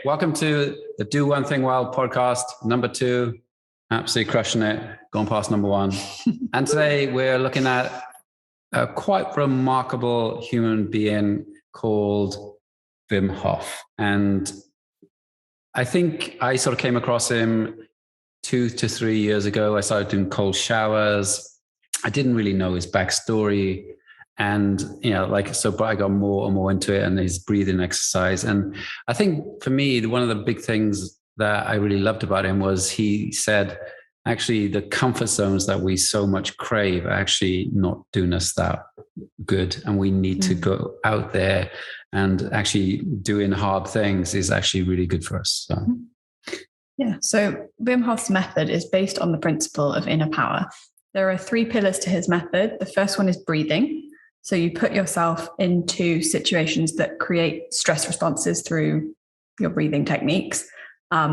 Welcome to the Do One Thing Well podcast, number 2. Absolutely crushing it. Gone past number 1. And today we're looking at a quite remarkable human being called Wim Hof. And I think I sort of came across him 2 to 3 years ago. I started doing cold showers. I didn't really know his backstory. And, but I got more and more into it, and his breathing exercise. And I think for me, one of the big things that I really loved about him was he said, actually, the comfort zones that we so much crave are actually not doing us that good. And we need to go out there, and actually doing hard things is actually really good for us. So. Yeah. So Wim Hof's method is based on the principle of inner power. There are 3 pillars to his method. The first one is breathing. So you put yourself into situations that create stress responses through your breathing techniques,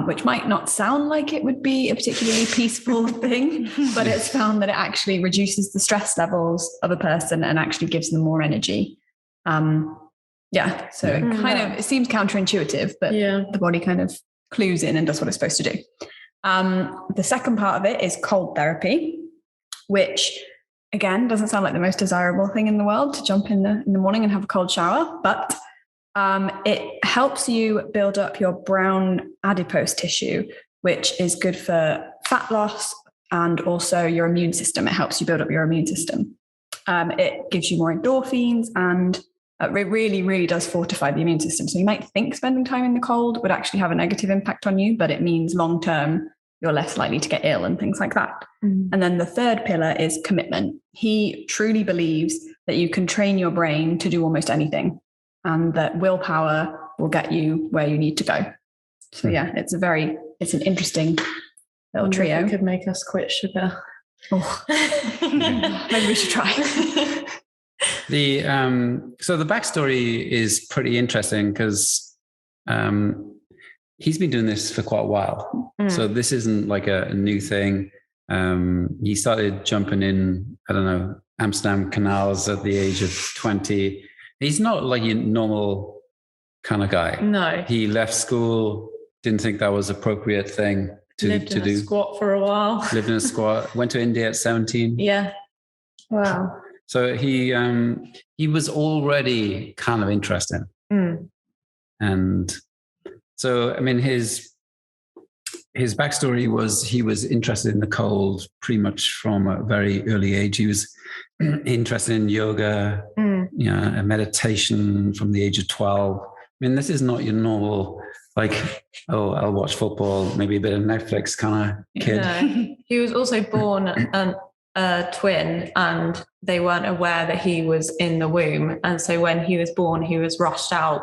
which might not sound like it would be a particularly peaceful thing, but it's found that it actually reduces the stress levels of a person and actually gives them more energy. It seems counterintuitive, but the body kind of clues in and does what it's supposed to do. The second part of it is cold therapy, which again doesn't sound like the most desirable thing in the world, to jump in the morning and have a cold shower, but it helps you build up your brown adipose tissue, which is good for fat loss and also your immune system. It helps you build up your immune system. It gives you more endorphins, and it really, really does fortify the immune system. So you might think spending time in the cold would actually have a negative impact on you, but it means long-term you're less likely to get ill and things like that. And then the third pillar is commitment. He truly believes that you can train your brain to do almost anything, and that willpower will get you where you need to go. So it's an interesting little trio. It could make us quit sugar. Oh. Maybe we should try. So the backstory is pretty interesting because he's been doing this for quite a while. So this isn't like a new thing. He started jumping in, Amsterdam canals at the age of 20. He's not like a normal kind of guy. No. He left school, didn't think that was appropriate thing to do. Lived in a squat for a while. Lived in a squat, went to India at 17. Yeah. Wow. So he was already kind of interesting. And so, his backstory was he was interested in the cold pretty much from a very early age. He was interested in yoga, meditation from the age of 12. This is not your normal, I'll watch football, maybe a bit of Netflix kind of kid. No. He was also born a twin, and they weren't aware that he was in the womb. And so when he was born, he was rushed out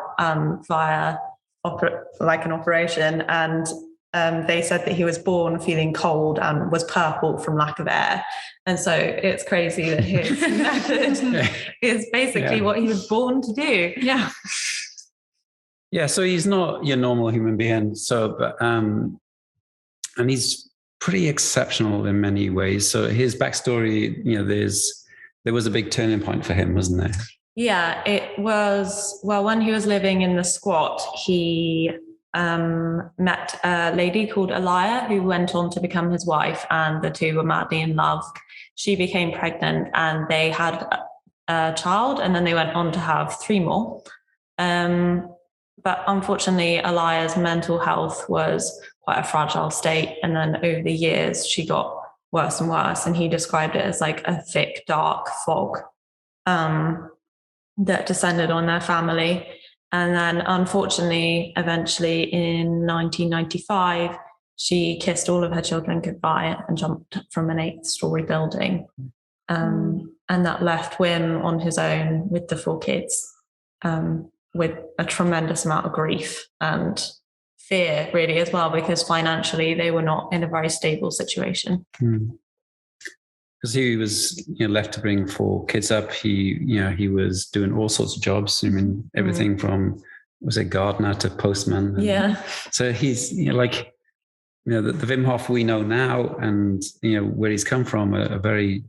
via an operation, and they said that he was born feeling cold and was purple from lack of air. And so it's crazy that his method is basically what he was born to do. So he's not your normal human being. So but and he's pretty exceptional in many ways. So his backstory, there was a big turning point for him, wasn't there? Yeah, it was. Well, when he was living in the squat, he met a lady called Alaya, who went on to become his wife, and the two were madly in love. She became pregnant, and they had a child, and then they went on to have 3 more. But unfortunately, Alaya's mental health was quite a fragile state, and then over the years, she got worse and worse, and he described it as like a thick, dark fog that descended on their family. And then unfortunately, eventually in 1995, she kissed all of her children goodbye and jumped from an 8-story building. And that left Wim on his own with the 4 kids, with a tremendous amount of grief and fear really as well, because financially they were not in a very stable situation. Because he was left to bring 4 kids up. He was doing all sorts of jobs. Everything from, was it gardener to postman? So he's the Wim Hof we know now, and where he's come from are very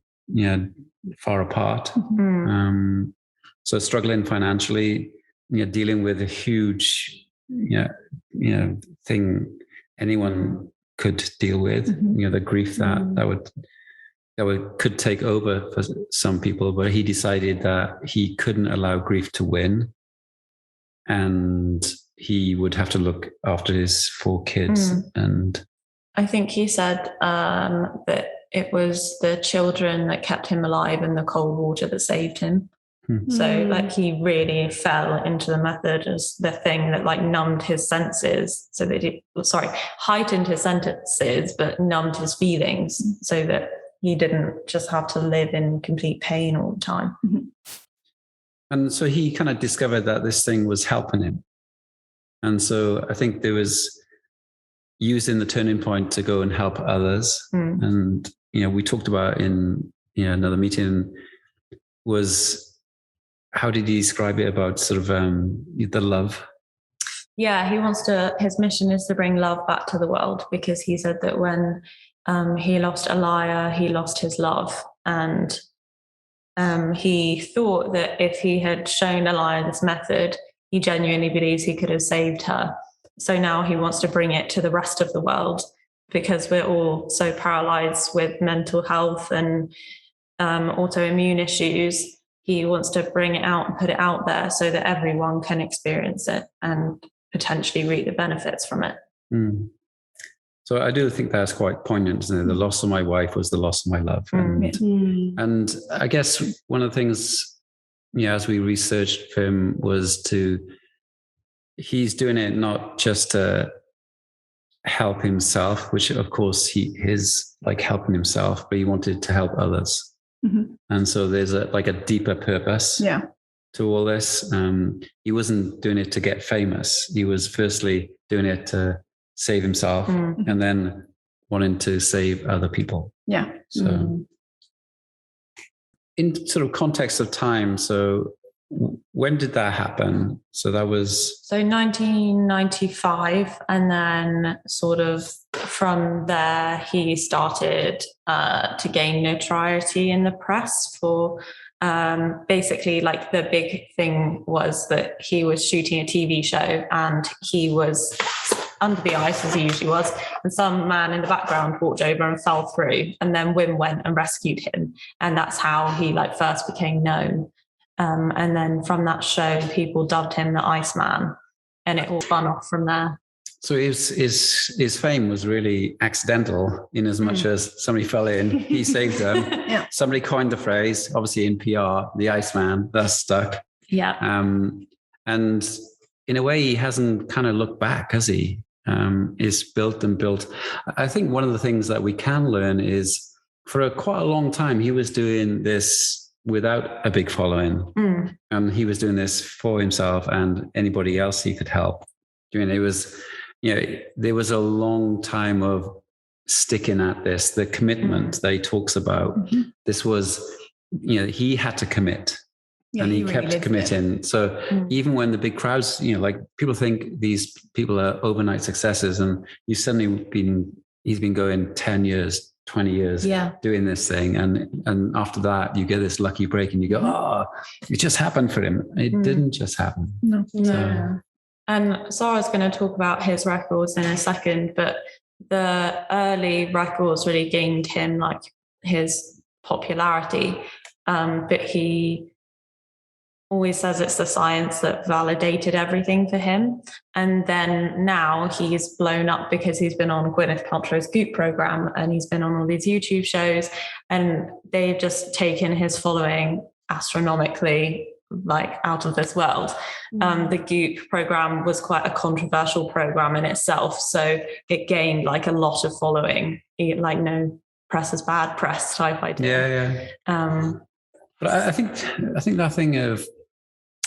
far apart. So struggling financially, dealing with a huge thing anyone could deal with. The grief that could take over for some people, but he decided that he couldn't allow grief to win, and he would have to look after his 4 kids. And I think he said that it was the children that kept him alive and the cold water that saved him. So like he really fell into the method as the thing that like numbed his senses, so that heightened his senses, but numbed his feelings, so that he didn't just have to live in complete pain all the time. And so he kind of discovered that this thing was helping him. And so I think there was using the turning point to go and help others. And, we talked about in another meeting was, how did he describe it about sort of the love? Yeah, his mission is to bring love back to the world, because he said that when he lost Elia, he lost his love. And he thought that if he had shown Elia this method, he genuinely believes he could have saved her. So now he wants to bring it to the rest of the world, because we're all so paralyzed with mental health and autoimmune issues. He wants to bring it out and put it out there so that everyone can experience it and potentially reap the benefits from it. So I do think that's quite poignant, isn't it? The loss of my wife was the loss of my love. And I guess one of the things, as we researched for him, was he's doing it not just to help himself, which of course he is like helping himself, but he wanted to help others. And so there's a deeper purpose to all this. He wasn't doing it to get famous. He was firstly doing it to save himself, and then wanting to save other people. So in sort of context of time, so when did that happen? So that was 1995, and then sort of from there he started to gain notoriety in the press for basically, like, the big thing was that he was shooting a TV show and he was under the ice, as he usually was, and some man in the background walked over and fell through, and then Wim went and rescued him, and that's how he first became known. And then from that show, people dubbed him the Iceman, and it all spun off from there. So his fame was really accidental, in as much as somebody fell in, he saved them. Somebody coined the phrase, obviously in PR, the Iceman, that's stuck. And in a way, he hasn't kind of looked back, has he? Is built and built. I think one of the things that we can learn is, for quite a long time, he was doing this without a big following. And he was doing this for himself and anybody else he could help. It was, there was a long time of sticking at this, the commitment that he talks about. This was, he had to commit. And he kept really committing. So even when the big crowds, people think these people are overnight successes, and he's been going 10 years, 20 years doing this thing. And after that, you get this lucky break and you go, it just happened for him. It didn't just happen. No. And Sarah's going to talk about his records in a second, but the early records really gained him his popularity. But he always says it's the science that validated everything for him. And then now he's blown up because he's been on Gwyneth Paltrow's Goop program, and he's been on all these YouTube shows, and they've just taken his following astronomically, out of this world. The Goop program was quite a controversial program in itself, so it gained a lot of following, no press is bad press type idea. But I think that thing of,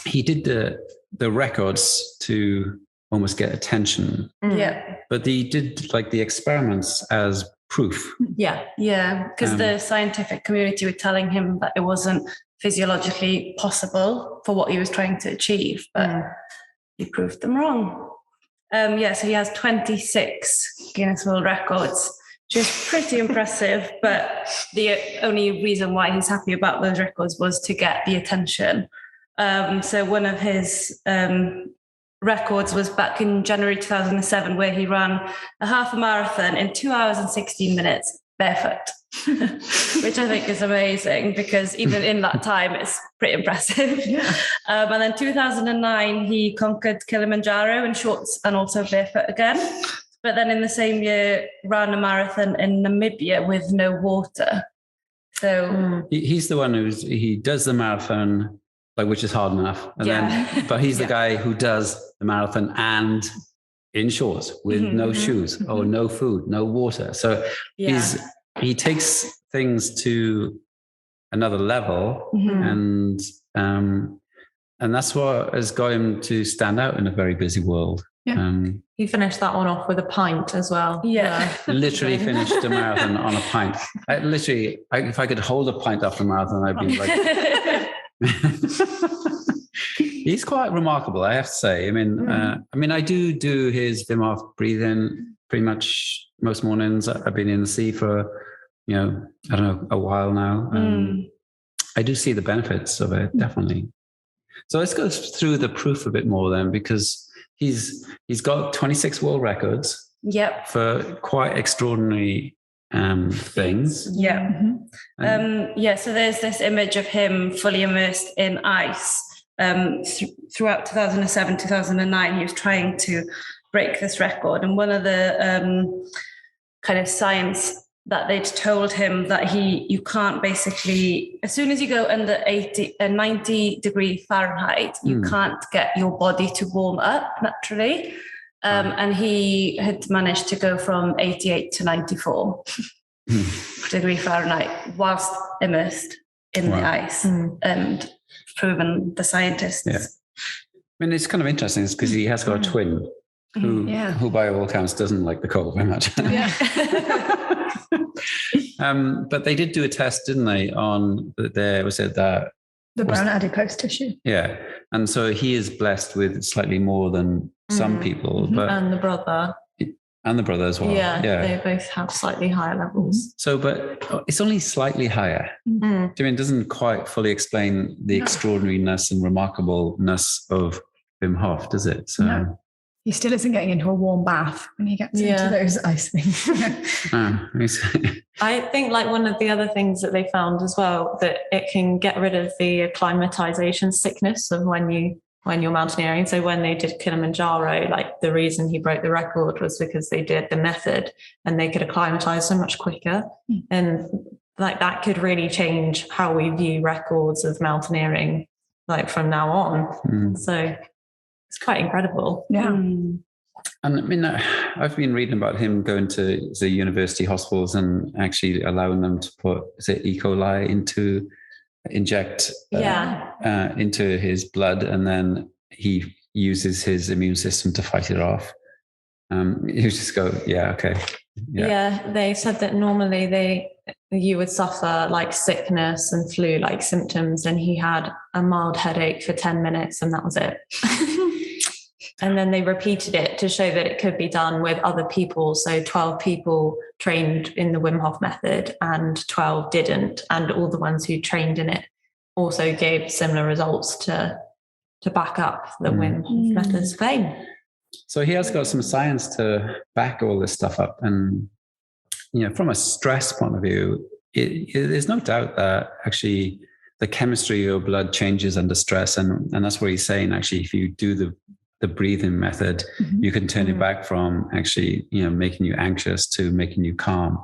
he did the records to almost get attention. But he did the experiments as proof. Because the scientific community were telling him that it wasn't physiologically possible for what he was trying to achieve, but he proved them wrong. So he has 26 Guinness World Records, which is pretty impressive, but the only reason why he's happy about those records was to get the attention. So one of his records was back in January 2007, where he ran a half a marathon in 2 hours and 16 minutes barefoot, which I think is amazing because even in that time, it's pretty impressive. Yeah. And then 2009, he conquered Kilimanjaro in shorts and also barefoot again. But then in the same year, ran a marathon in Namibia with no water. So he's the one he does the marathon, like, which is hard enough. And then, but he's the guy who does the marathon and in shorts with no shoes or no food, no water. So he takes things to another level, and that's what has got him to stand out in a very busy world. Yeah. He finished that one off with a pint as well. Yeah. Literally finished a marathon on a pint. If I could hold a pint after a marathon, I'd be like... He's quite remarkable, I have to say. I mean, I do his Wim Hof breathing pretty much most mornings. I've been in the sea for, I don't know, a while now. I do see the benefits of it, definitely. So let's go through the proof a bit more then, because he's got 26 world records. Yep. For quite extraordinary things. Yeah. So there's this image of him fully immersed in ice. Throughout 2007, 2009, he was trying to break this record. And one of the kind of science that they'd told him that you can't basically, as soon as you go under 90 degree Fahrenheit, you can't get your body to warm up naturally. And he had managed to go from 88 to 94 degree Fahrenheit whilst immersed in the ice and proven the scientists. Yeah. I mean, it's kind of interesting because he has got a twin who by all accounts doesn't like the cold very much. But they did do a test, didn't they, on the brown adipose tissue. Yeah. And so he is blessed with slightly more than some people. But And the brother. And the brother as well. Yeah, they both have slightly higher levels. So, but it's only slightly higher. Do you mean it doesn't quite fully explain the extraordinariness and remarkableness of Wim Hof, does it? So he still isn't getting into a warm bath when he gets into those ice things. I think like one of the other things that they found as well, that it can get rid of the acclimatization sickness of when you're mountaineering. So when they did Kilimanjaro, like the reason he broke the record was because they did the method and they could acclimatize so much quicker. And like that could really change how we view records of mountaineering, like from now on. So it's quite incredible. Yeah. And I mean, I've been reading about him going to the university hospitals and actually allowing them to put, E. coli inject into his blood, and then he uses his immune system to fight it off. You just go, they said that normally you would suffer like sickness and flu-like symptoms, and he had a mild headache for 10 minutes and that was it. And then they repeated it to show that it could be done with other people. So 12 people trained in the Wim Hof method and 12 didn't. And all the ones who trained in it also gave similar results to back up the Wim Hof method's claim. So he has got some science to back all this stuff up. And, from a stress point of view, there's no doubt that actually the chemistry of your blood changes under stress. And that's what he's saying. Actually, if you do the breathing method, you can turn it back from actually, making you anxious to making you calm.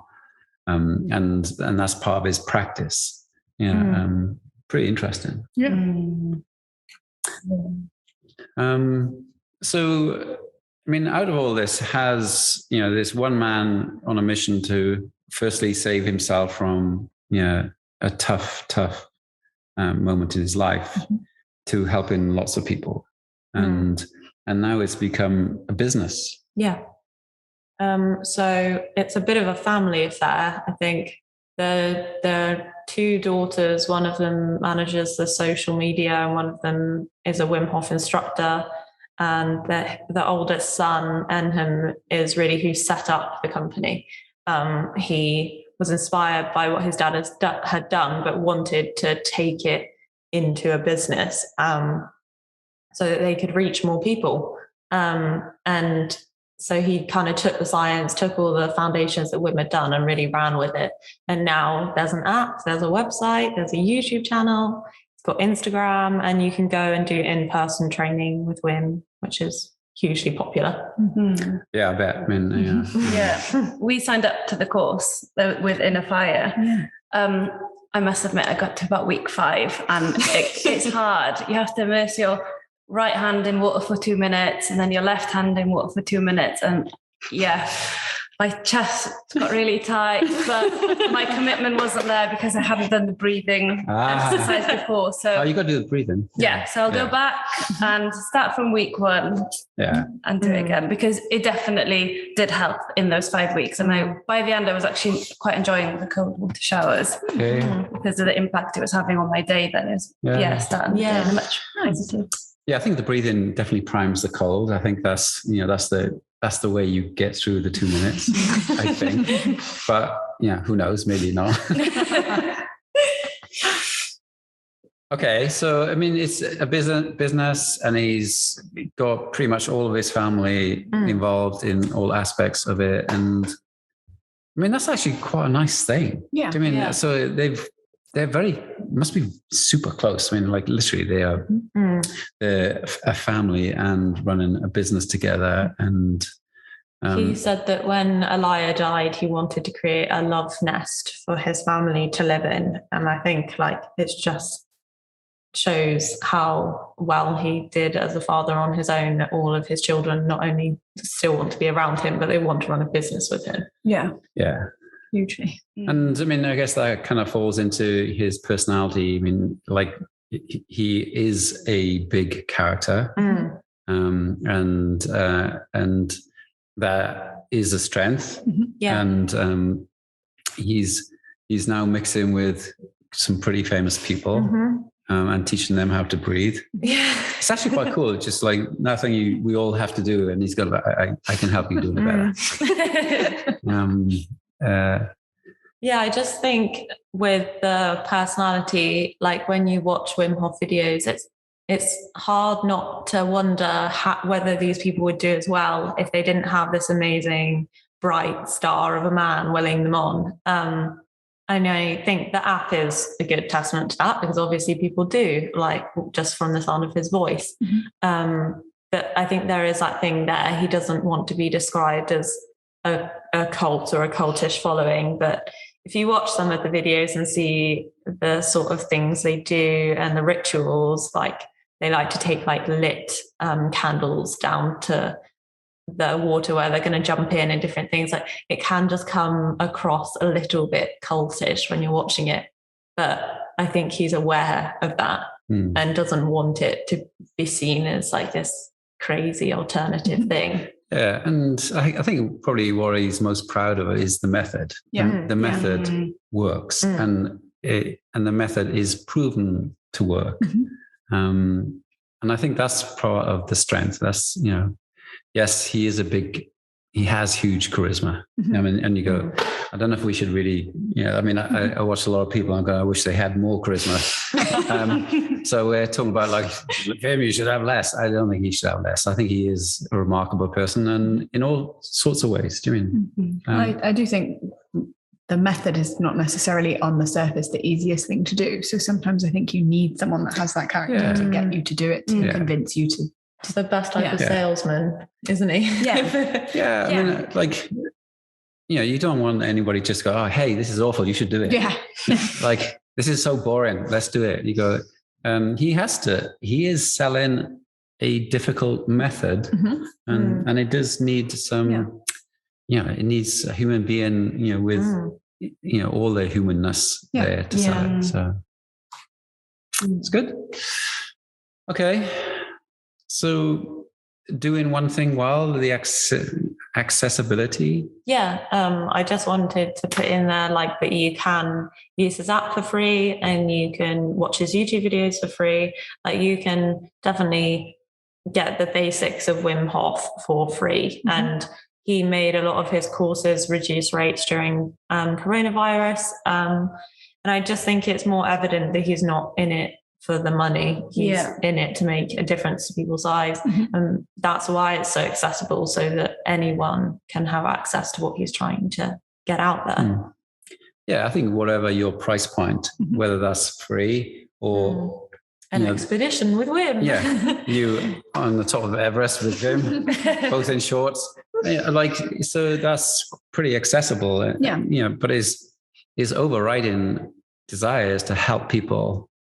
And that's part of his practice. Pretty interesting. Yeah. So, I mean, out of all this has, this one man on a mission to firstly save himself from, a tough moment in his life to helping lots of people. And now it's become a business. Yeah. So it's a bit of a family affair. I think the two daughters, one of them manages the social media and one of them is a Wim Hof instructor. And the oldest son, Enham, is really who set up the company. He was inspired by what his dad had done, but wanted to take it into a business so that they could reach more people. And so he kind of took the science, took all the foundations that Wim had done and really ran with it. And now there's an app, there's a website, there's a YouTube channel, it's got Instagram, and you can go and do in-person training with Wim, which is hugely popular. Mm-hmm. Yeah, I bet. I mean, Yeah, we signed up to the course with Inner Fire. Yeah. I must admit, I got to about week 5, and it's hard. You have to immerse your right hand in water for 2 minutes, and then your left hand in water for 2 minutes. And yeah, my chest got really tight, but my commitment wasn't there because I hadn't done the breathing exercise before. So you got to do the breathing. Yeah, so I'll go back and start from week 1 and do it again, because it definitely did help in those 5 weeks. And by the end, I was actually quite enjoying the cold water showers because of the impact it was having on my day. Then is starting the day in a much positive. Yeah, I think the breathing definitely primes the cold. I think that's the way you get through the 2 minutes, I think. But yeah, who knows? Maybe not. Okay, so I mean, it's a business, and he's got pretty much all of his family involved in all aspects of it, and I mean that's actually quite a nice thing. Yeah. I mean, so they're must be super close. I mean, like literally, they're a family and running a business together. And he said that when Elia died, he wanted to create a love nest for his family to live in, and I think like it's just shows how well he did as a father on his own, that all of his children not only still want to be around him, but they want to run a business with him. Yeah. Hugely. And I mean, I guess that kind of falls into his personality. I mean, like he is a big character, and that is a strength. And he's now mixing with some pretty famous people. And teaching them how to breathe. Yeah, it's actually quite cool. Just like nothing we all have to do, and he's got. I can help you do it better. I just think with the personality, like when you watch Wim Hof videos, it's hard not to wonder whether these people would do as well if they didn't have this amazing bright star of a man willing them on. And I think the app is a good testament to that, because obviously people do, like just from the sound of his voice. But I think there is that thing there. He doesn't want to be described as a cult or a cultish following. But if you watch some of the videos and see the sort of things they do and the rituals, like they like to take like lit candles down to the water where they're going to jump in and different things, like it can just come across a little bit cultish when you're watching it. But I think he's aware of that and doesn't want it to be seen as like this crazy alternative thing. Yeah, and I think probably what he's most proud of is the method. The method works, and the method is proven to work. And I think that's part of the strength. That's, yes, he has huge charisma. I mean, and you go, I don't know if we should really, I mean, I watch a lot of people and I wish they had more charisma. So we're talking about like, him, you should have less. I don't think he should have less. I think he is a remarkable person, and in all sorts of ways. Do you mean? I do think the method is not necessarily on the surface the easiest thing to do. So sometimes I think you need someone that has that character to get you to do it, to convince you to. It's the best type of salesman, isn't he? I mean, like, you don't want anybody just go, oh, hey, this is awful, you should do it. Like, this is so boring, let's do it. You go, he is selling a difficult method, and it does need some, it needs a human being, with, all the humanness there to sell it. So it's good. Okay. So doing one thing well, the accessibility. I just wanted to put in there like that you can use his app for free, and you can watch his YouTube videos for free. Like you can definitely get the basics of Wim Hof for free. And he made a lot of his courses reduce rates during coronavirus. And I just think it's more evident that he's not in it for the money. He's in it to make a difference to people's lives. And that's why it's so accessible, so that anyone can have access to what he's trying to get out there. Yeah, I think whatever your price point, whether that's free or an expedition with Wim. Yeah, you on the top of Everest with Wim, both in shorts. So that's pretty accessible. Yeah. But his overriding desire is to help people.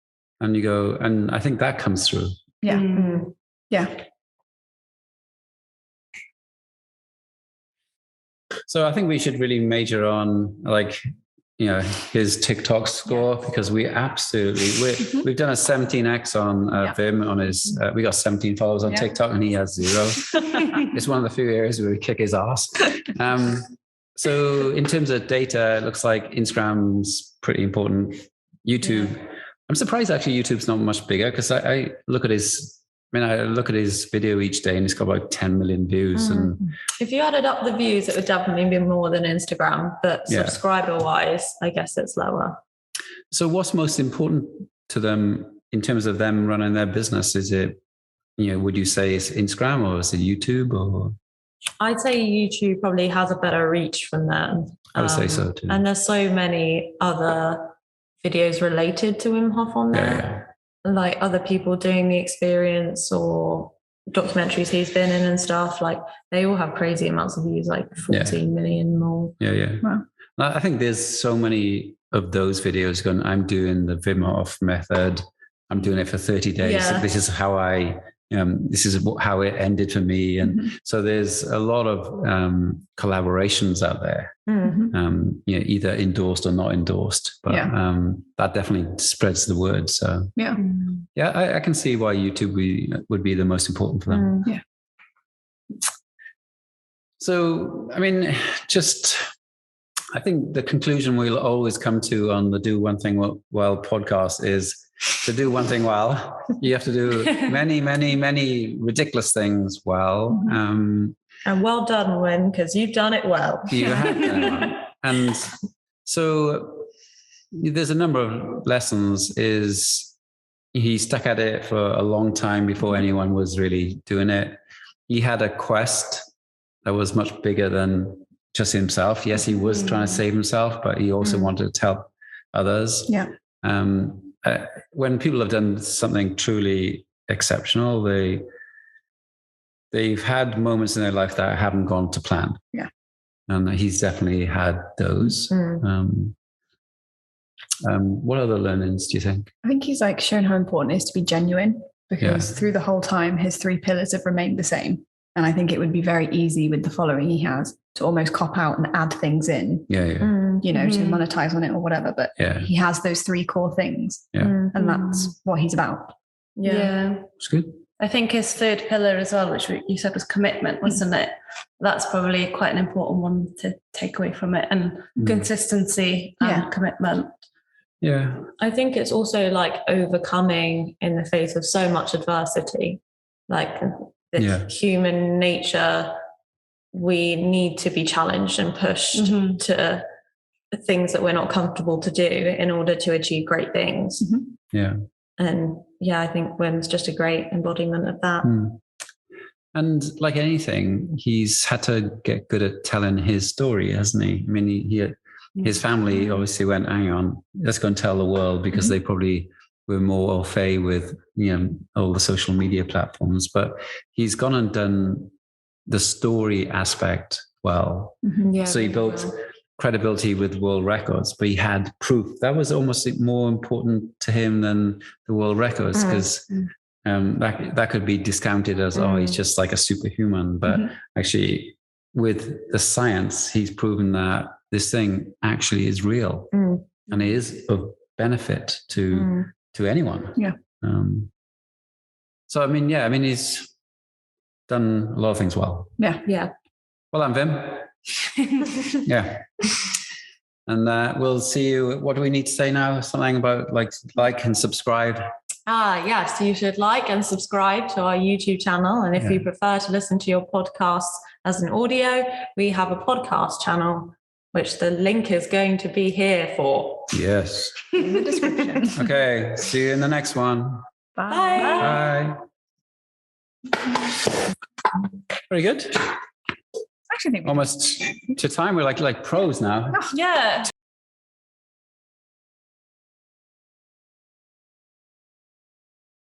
And you go, and I think that comes through. Yeah. Yeah. So I think we should really major on his TikTok score, because we've done a 17x on Vim on his, we got 17 followers on TikTok and he has 0. It's one of the few areas where we kick his ass. So in terms of data, it looks like Instagram's pretty important. YouTube, I'm surprised actually YouTube's not much bigger, because I look at his video each day and it's got about 10 million views. And if you added up the views, it would definitely be more than Instagram, but subscriber wise, I guess it's lower. So what's most important to them in terms of them running their business? Is it, would you say it's Instagram or is it YouTube? Or I'd say YouTube probably has a better reach from them. I would say so too. And there's so many other videos related to Wim Hof on there, like other people doing the experience or documentaries he's been in and stuff. Like they all have crazy amounts of views, like 14 million more. Wow. I think there's so many of those videos going, I'm doing the Wim Hof method. I'm doing it for 30 days. This is how how it ended for me. And so there's a lot of collaborations out there, either endorsed or not endorsed, but that definitely spreads the word. So I can see why YouTube would be the most important for them. So, I mean, I think the conclusion we'll always come to on the Do One Thing Well podcast is, to do one thing well, you have to do many, many, many ridiculous things well. And well done, Wim, because you've done it well. You have done it well. And so there's a number of lessons. He stuck at it for a long time before anyone was really doing it. He had a quest that was much bigger than just himself. Yes, he was trying to save himself, but he also wanted to help others. Yeah. When people have done something truly exceptional, they've had moments in their life that haven't gone to plan. Yeah. And he's definitely had those. What other learnings do you think? I think he's shown how important it is to be genuine, because through the whole time, his 3 pillars have remained the same. And I think it would be very easy with the following he has to almost cop out and add things in, to monetize on it or whatever. But he has those 3 core things, and that's what he's about. Yeah. It's good. I think his 3rd pillar as well, which you said was commitment, wasn't it? That's probably quite an important one to take away from it, and consistency and commitment. Yeah. I think it's also overcoming in the face of so much adversity, human nature. We need to be challenged and pushed to things that we're not comfortable to do in order to achieve great things. Yeah. And I think Wim's just a great embodiment of that. And like anything, he's had to get good at telling his story, hasn't he? I mean, his family obviously went, hang on, let's go and tell the world, because they probably were more au fait with, all the social media platforms. But he's gone and done the story aspect well. So he built credibility with world records, but he had proof. That was almost more important to him than the world records, because that could be discounted as, he's just like a superhuman. But actually, with the science, he's proven that this thing actually is real and it is of benefit to anyone. So, I mean, he's done a lot of things well. Yeah. Well, I'm Vim. Yeah. And we'll see you. What do we need to say now? Something about like and subscribe. Yes, you should like and subscribe to our YouTube channel. And if you prefer to listen to your podcasts as an audio, we have a podcast channel which the link is going to be here for. Yes. In the description. Okay. See you in the next one. Bye. Bye. Very good. I actually think we Almost to time. We're like pros now. Yeah.